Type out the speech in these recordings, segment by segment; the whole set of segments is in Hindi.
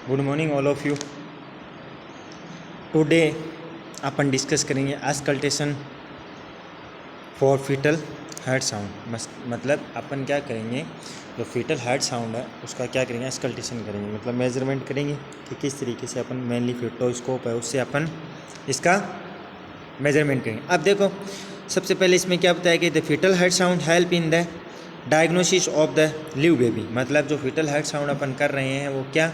Good morning all of you. Today अपन डिस्कस करेंगे auscultation for foetal heart sound. मतलब अपन क्या करेंगे, जो फीटल हार्ट साउंड है उसका क्या करेंगे, अस्कल्टेशन करेंगे, मतलब मेजरमेंट करेंगे कि किस तरीके से अपन मेनली फिटोस्कोप है उससे अपन इसका मेजरमेंट करेंगे। अब देखो, सबसे पहले इसमें क्या बताया कि the fetal heart sound help in the diagnosis of the live baby. मतलब जो फीटल हार्ट साउंड अपन कर रहे हैं वो क्या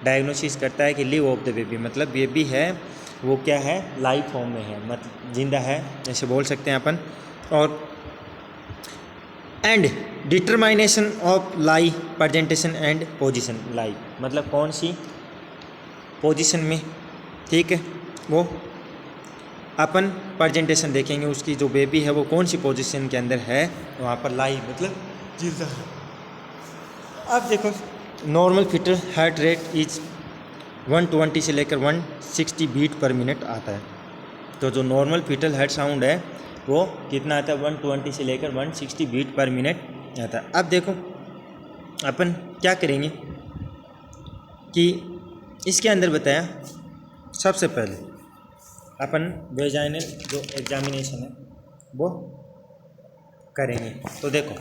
डायग्नोसिस करता है कि लिव ऑफ द बेबी, मतलब बेबी है वो क्या है, लाइव फॉर्म में है, मतलब जिंदा है ऐसे बोल सकते हैं अपन। और and determination of lie presentation and position. Lie मतलब कौन सी पोजीशन में, ठीक है, वो अपन प्रेजेंटेशन देखेंगे उसकी, जो बेबी है वो कौन सी पोजीशन के अंदर है, वहाँ पर लाई मतलब जिंदा है। अब देखो, normal fetal heart rate is 120 से लेकर 160 बीट पर मिनट आता है। तो जो नॉर्मल फीटल हार्ट साउंड है वो कितना आता है, 120 से लेकर 160 बीट पर मिनट आता है। अब देखो अपन क्या करेंगे कि इसके अंदर बताया, सबसे पहले अपन वेजाइनल जो एग्जामिनेशन है वो करेंगे। तो देखो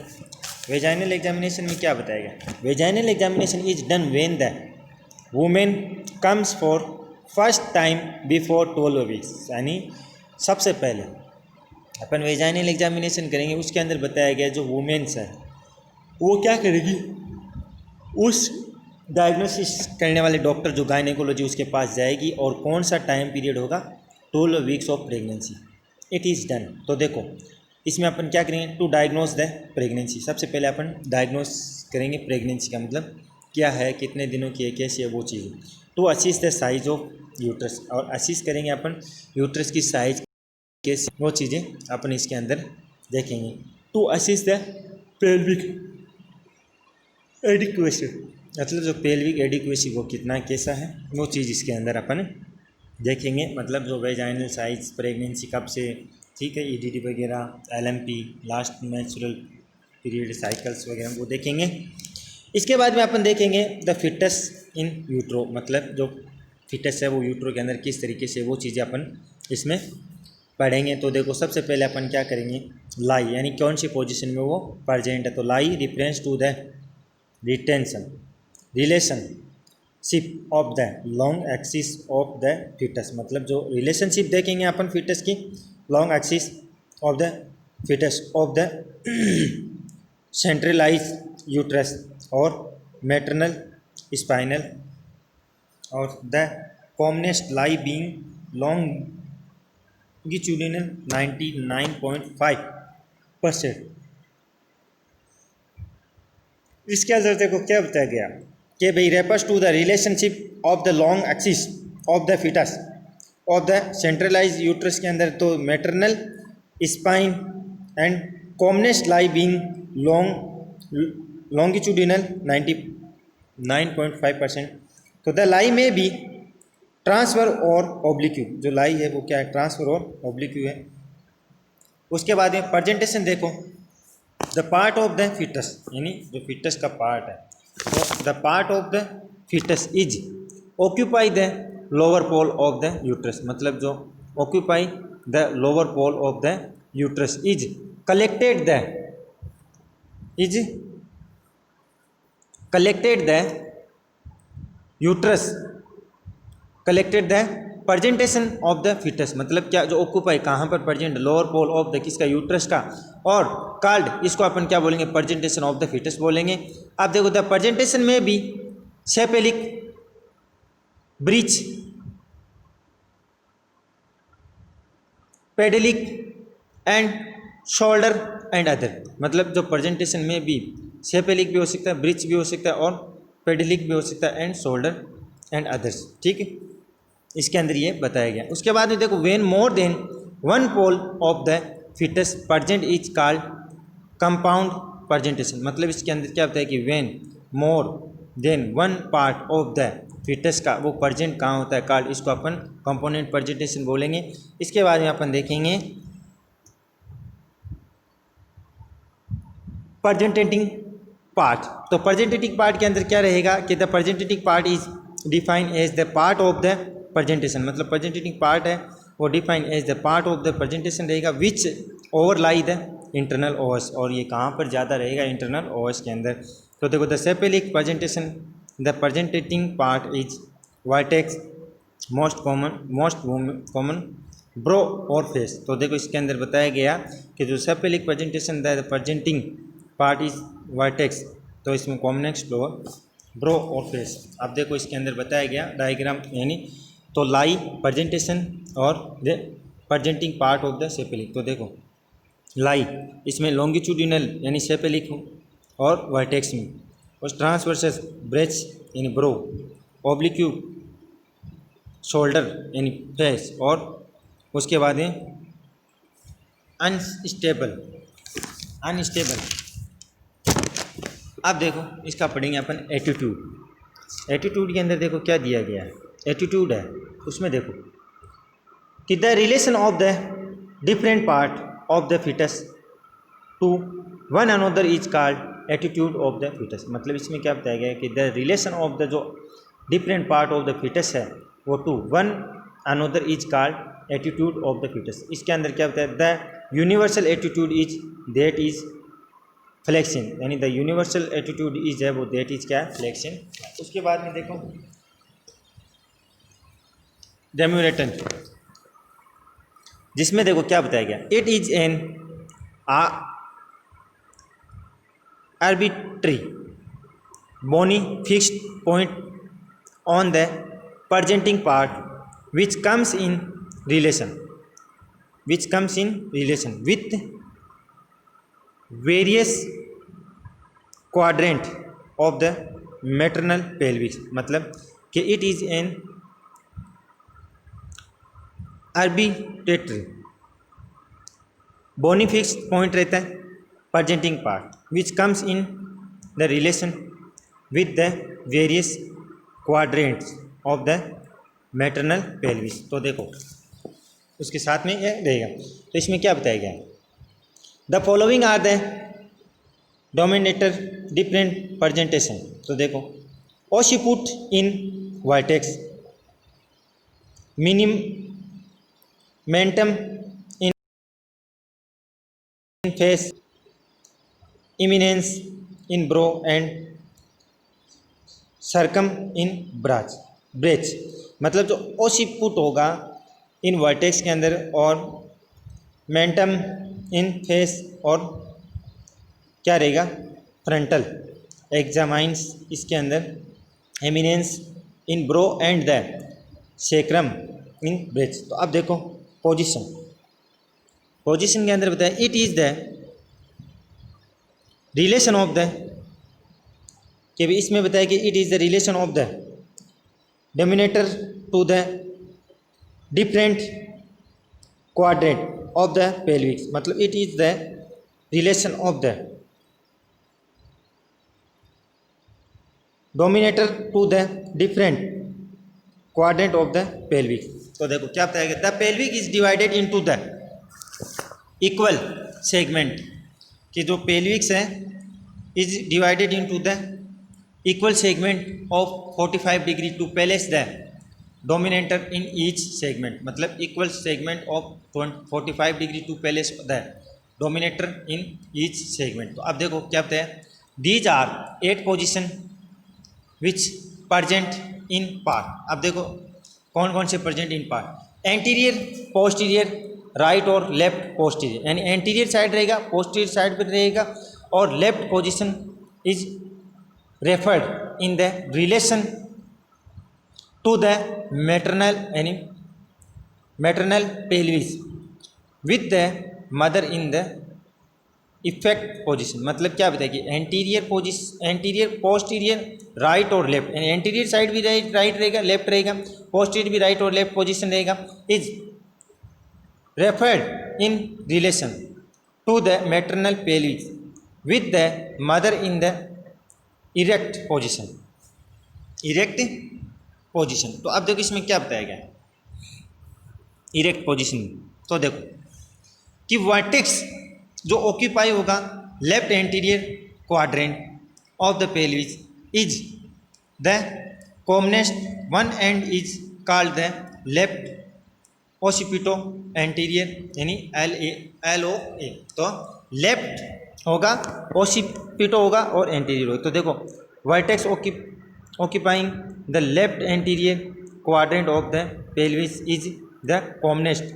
वेजाइनल एग्जामिनेशन में क्या बताया गया, vaginal examination is done when the women comes for first time before 12 weeks. यानी सबसे पहले अपन वेजाइनल एग्जामिनेशन करेंगे, उसके अंदर बताया गया जो वुमेन्स है वो क्या करेगी, उस डायग्नोसिस करने वाले डॉक्टर जो गायनेकोलॉजी उसके पास जाएगी और कौन सा टाइम पीरियड होगा, 12 weeks of pregnancy it is done. तो देखो इसमें अपन क्या करेंगे, टू डायग्नोस द प्रेगनेंसी। सबसे पहले अपन डायग्नोस करेंगे प्रेगनेंसी का, मतलब क्या है, कितने दिनों की है, कैसी है वो चीज़। To assess the size of uterus, और असिस करेंगे अपन यूट्रस की साइज कैसी, वो चीज़ें अपन इसके अंदर देखेंगे। To assess the pelvic adequacy, मतलब जो पेल्विक एडिक्वेसी वो कितना कैसा है वो चीज़ इसके अंदर अपन देखेंगे। मतलब जो वेजाइनल साइज, प्रेगनेंसी कब से, ठीक है, ईडीडी वगैरह, LMP, last natural period cycles वगैरह वो देखेंगे। इसके बाद में अपन देखेंगे द फिटस इन यूट्रो, मतलब जो फिटस है वो यूट्रो के अंदर किस तरीके से, वो चीज़ें अपन इसमें पढ़ेंगे। तो देखो सबसे पहले अपन क्या करेंगे, लाई यानी कौन सी पोजीशन में वो प्रेजेंट है। तो lie reference to the retention relationship of the long axis of the foetus, मतलब जो रिलेशनशिप देखेंगे अपन फिटस की, long axis of the foetus of the centralise uterus और मैटरनल स्पाइनल, और the commonest lie being longitudinal 99.5%। इसके अंदर देखो क्या बताया गया कि भाई refers to the relationship of the long axis of the foetus of the centralise uterus के अंदर, तो maternal spine and commonest lie being longitudinal 99.5%। तो द लाई में भी ट्रांसफर और ऑब्लिक्यू, जो लाई है वो क्या है, ट्रांसफर और ऑब्लिक्यू है। उसके बाद में प्रेजेंटेशन देखो, the part of the fetus, यानी जो फिटस का पार्ट है, तो the part of the fetus is occupy the lower pole of the uterus, मतलब जो occupy the lower pole of the uterus is collected the uterus collected the presentation of the foetus, मतलब क्या, जो ऑक्यूपाई कहाँ पर present, lower pole of the किसका, यूट्रस का, और कार्ड इसको अपन क्या बोलेंगे, प्रेजेंटेशन ऑफ द फिटस बोलेंगे। अब देखो द प्रेजेंटेशन में भी cephalic breech, podalic and shoulder and other, मतलब जो प्रेजेंटेशन में भी सेपेलिक भी हो सकता है, ब्रीच भी हो सकता है, और पेडेलिक भी हो सकता है, एंड शोल्डर एंड अदर्स, ठीक है, इसके अंदर ये बताया गया। उसके बाद में देखो, when more than one pole of the fetus present is called compound presentation, मतलब इसके अंदर क्या बताया कि when more than one part of the fetus का वो प्रेजेंट कहाँ होता है, कॉल्ड, इसको अपन कंपोनेंट प्रेजेंटेशन बोलेंगे। इसके बाद में अपन देखेंगे प्रेजेंटेटिंग पार्ट। तो प्रेजेंटेटिव पार्ट के अंदर क्या रहेगा कि the presentative part is define as the part of the presentation, मतलब प्रेजेंटेटिंग पार्ट है वो define as the part of the presentation रहेगा which overlie the internal os, और ये कहाँ पर ज़्यादा रहेगा, इंटरनल ओएस के अंदर। तो देखो the cephalic presentation the presenting part is vertex most common brow और फेस। तो देखो इसके अंदर बताया गया कि जो cephalic presentation the presenting part is vertex, तो इसमें कॉमनेक्स्ट और ब्रो और फेस। अब देखो इसके अंदर बताया गया डायग्राम, यानी तो लाई प्रेजेंटेशन और the presenting part of the cephalic. तो देखो लाई इसमें लॉन्गिट्यूडिनल यानी सेपेलिक और वर्टेक्स में, और ट्रांसवर्सस ब्रेच यानी ब्रो, ऑब्लिक्यू शोल्डर यानी फेस, और उसके बाद है अनस्टेबल। अब देखो इसका पढ़ेंगे अपन एटीट्यूड। एटीट्यूड के अंदर देखो क्या दिया गया है, एटीट्यूड है उसमें देखो कि the relation of the different part of the fetus to one another is called attitude of the foetus. मतलब इसमें क्या बताया गया है कि द रिलेशन ऑफ द जो different part of the fetus है वो to one another is called attitude of the fetus. इसके अंदर क्या बताया, the universal attitude is that is flexing, यानी द यूनिवर्सल एटीट्यूड इज है वो दैट इज क्या है, फ्लेक्सिंग। उसके बाद में देखो डेम्यूरेटन, जिसमें देखो क्या बताया गया, it is an arbitrary bony fixed point on the presenting part which comes in relation with various quadrant of the maternal pelvis। मतलब कि it is an arbitrary bony fixed point रहता है presenting part which comes in the relation with the various quadrants of the maternal pelvis. तो देखो उसके साथ में ये रहेगा। तो इसमें क्या बताया गया, the following are the denominator different presentation. तो देखो occiput in vertex, mentum in face, eminence in brow and sacrum in breech. मतलब जो ओशिपुट होगा इन वर्टेक्स के अंदर, और मेंटम इन फेस, और क्या रहेगा फ्रंटल एग्जामाइंस इसके अंदर, eminence in brow and the sacrum in breach. तो अब देखो पोजीशन के अंदर बताया it is the relation of the, कि भी इसमें बताया कि it is the relation of the dominator to the different quadrant of the pelvis। मतलब it is the relation of the dominator to the different quadrant of the pelvis। तो देखो क्या बताया गया, the pelvic is divided into the equal segment, कि जो pelvic है is divided into the equal segment of 45 degree to place the dominator in each segment। मतलब equal segment of 45 degree to place the dominator in each segment। तो अब देखो क्या बताया, these are 8 position which present in part। अब देखो कौन कौन से present in part, anterior, posterior, right और लेफ्ट पोस्टीरियर, यानी एंटीरियर साइड रहेगा, पोस्टीरियर साइड पर रहेगा, और left position is referred in the relation to the maternal pelvis with the mother in the effect position. मतलब क्या बताएगी, एंटीरियर पोस्टीरियर राइट और लेफ्ट, यानी एंटीरियर साइड भी राइट रहेगा, लेफ्ट रहेगा, पोस्टीरियर भी राइट और लेफ्ट पोजीशन रहेगा, is referred in relation to the maternal pelvis with the mother in the erect position. तो अब देखो इसमें क्या बताया गया इरेक्ट पोजीशन। तो देखो कि वर्टेक्स जो ऑक्यूपाई होगा left anterior quadrant of the pelvis is the commonest one and is called the left ओसिपिटो anterior यानी LOA। तो लेफ्ट होगा, ओसिपिटो होगा और एंटीरियर होगा। तो देखो vertex occupying the left anterior quadrant of the pelvis is the commonest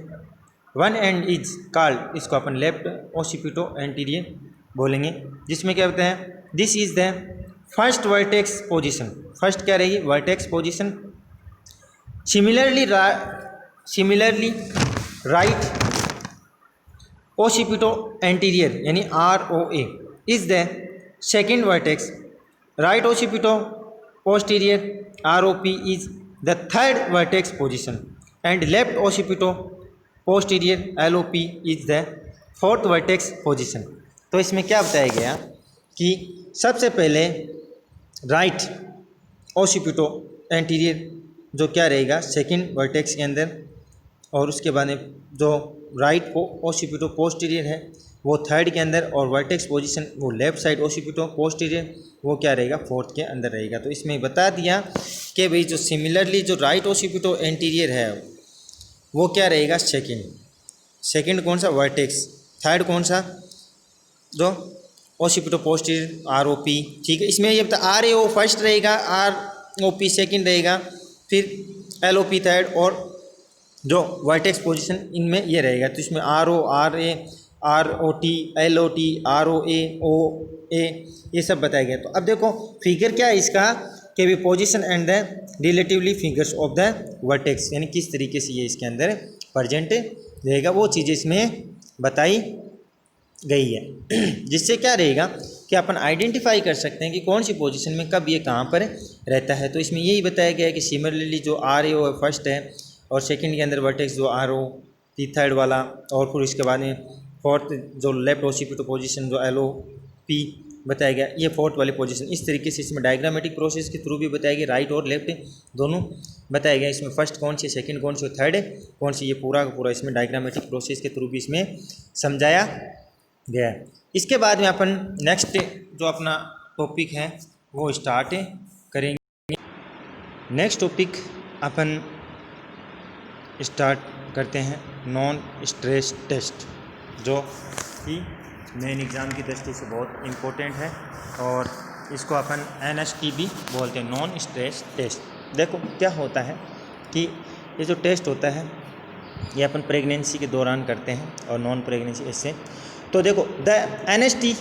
one and is called, इसको अपन लेफ्ट ओसिपिटो एंटीरियर बोलेंगे, जिसमें क्या होता है this is the first vertex position. First क्या रहेगी vertex position. Similarly right ओसिपिटो anterior यानी ROA is the second vertex. Right ओसिपिटो posterior ROP is the third vertex position and left occipito posterior LOP is the fourth vertex position। तो इसमें क्या बताया गया कि सबसे पहले राइट ओसिपिटो एंटीरियर जो क्या रहेगा सेकंड वर्टेक्स के अंदर, और उसके बाद में जो राइट ओसिपिटो पोस्टीरियर है वो थर्ड के अंदर, और वर्टेक्स पोजीशन वो लेफ्ट साइड ओसिपिटो पोस्टीरियर वो क्या रहेगा फोर्थ के अंदर रहेगा। तो इसमें बता दिया कि भाई जो सिमिलरली जो राइट ओसिपिटो एंटीरियर है वो क्या रहेगा सेकंड कौन सा वर्टेक्स, थर्ड कौन सा जो ओसिपिटो पोस्टीरियर ROP। ठीक है, इसमें ये बता RAO फर्स्ट रहेगा, ROP सेकंड रहेगा, फिर LOP थर्ड, और जो वर्टेक्स पोजीशन इनमें ये रहेगा। तो इसमें RO RA ROT LOT ROA OA ये सब बताया गया। तो अब देखो फिगर क्या है इसका कि भी position and the relatively figures of the vertex, यानी किस तरीके से ये इसके अंदर प्रेजेंट रहेगा वो चीज़ें इसमें बताई गई है, जिससे क्या रहेगा कि अपन आइडेंटिफाई कर सकते हैं कि कौन सी पोजीशन में कब ये कहाँ पर रहता है। तो इसमें यही बताया गया है कि सिमिलरली जो RAO फर्स्ट है और सेकंड के अंदर वर्टेक्स जो ROP थर्ड वाला, और फिर इसके बाद में फोर्थ जो लेफ्ट ओसिपिटो पोजीशन जो LOP बताया गया ये फोर्थ वाली पोजीशन। इस तरीके से इसमें डायग्रामेटिक प्रोसेस के थ्रू भी बताया गया, राइट और लेफ्ट दोनों बताया गया। इसमें फर्स्ट कौन सी सेकंड कौन सी थर्ड कौन सी, ये पूरा का पूरा इसमें डायग्रामेटिक प्रोसेस के थ्रू भी इसमें समझाया गया है। इसके बाद में अपन नेक्स्ट जो अपना टॉपिक है वो स्टार्ट करेंगे। नेक्स्ट टॉपिक अपन स्टार्ट करते हैं नॉन स्ट्रेस टेस्ट, जो कि मेन एग्ज़ाम की दृष्टि से बहुत इम्पोर्टेंट है, और इसको अपन NST भी बोलते हैं, नॉन स्ट्रेस टेस्ट। देखो क्या होता है कि ये जो टेस्ट होता है ये अपन प्रेगनेंसी के दौरान करते हैं और नॉन प्रेगनेंसी इससे। तो देखो the NST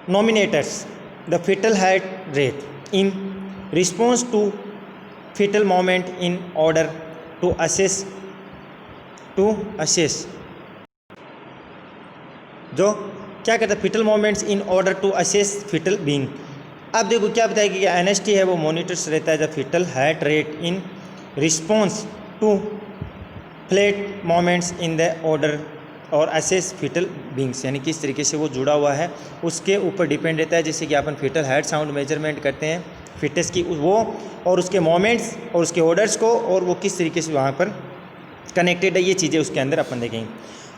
nominators the fetal heart rate in response to fetal movement in order to assess जो क्या कहता है fetal movements in order to assess fetal being. अब देखो क्या बताएगा कि NST है वो मॉनिटर्स रहता है the fetal heart rate in response to flat movements in the order और असेस फिटल बींग्स, यानी किस तरीके से वो जुड़ा हुआ है उसके ऊपर डिपेंड रहता है। जैसे कि अपन फिटल हार्ट साउंड मेजरमेंट करते हैं फिटनेस की वो, और उसके मोमेंट्स और उसके ऑर्डर्स को, और वो किस तरीके से वहाँ पर कनेक्टेड है, ये चीज़ें उसके अंदर अपन देखेंगे।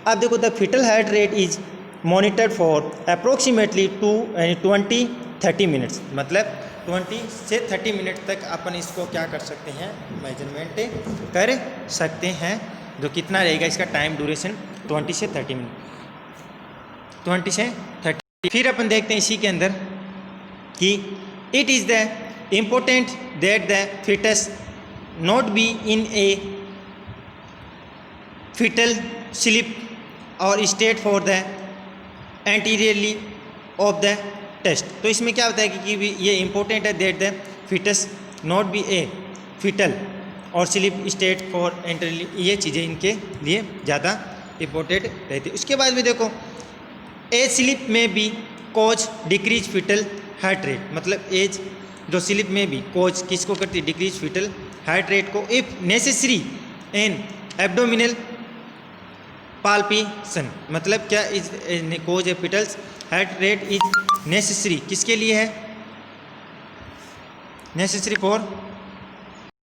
अब देखो the fetal heart rate is monitored for approximately 20-30 minutes, मतलब 20 से 30 मिनट तक अपन इसको क्या कर सकते हैं मेजरमेंट कर सकते हैं। जो कितना रहेगा इसका टाइम ड्यूरेशन 20 से 30 मिनट, 20 से 30। फिर अपन देखते हैं इसी के अंदर कि it is the important that the fetus not be in a fetal sleep और state for the anteriorly of the test. तो इसमें क्या होता है कि ये इंपॉर्टेंट है that the fetus not be a fetal और स्लीप स्टेट फॉर एंटीरियरली, ये चीज़ें इनके लिए ज़्यादा इंपॉर्टेंट रहती है। उसके बाद में देखो एज स्लीप में भी cause decrease fetal heart rate, मतलब एज जो स्लीप में भी कोज किसको करती है डिक्रीज फिटल हार्ट रेट को, if necessary an abdominal palpation, मतलब क्या is cause a fetal's heart rate is necessary, किसके लिए है नेसेसरी फॉर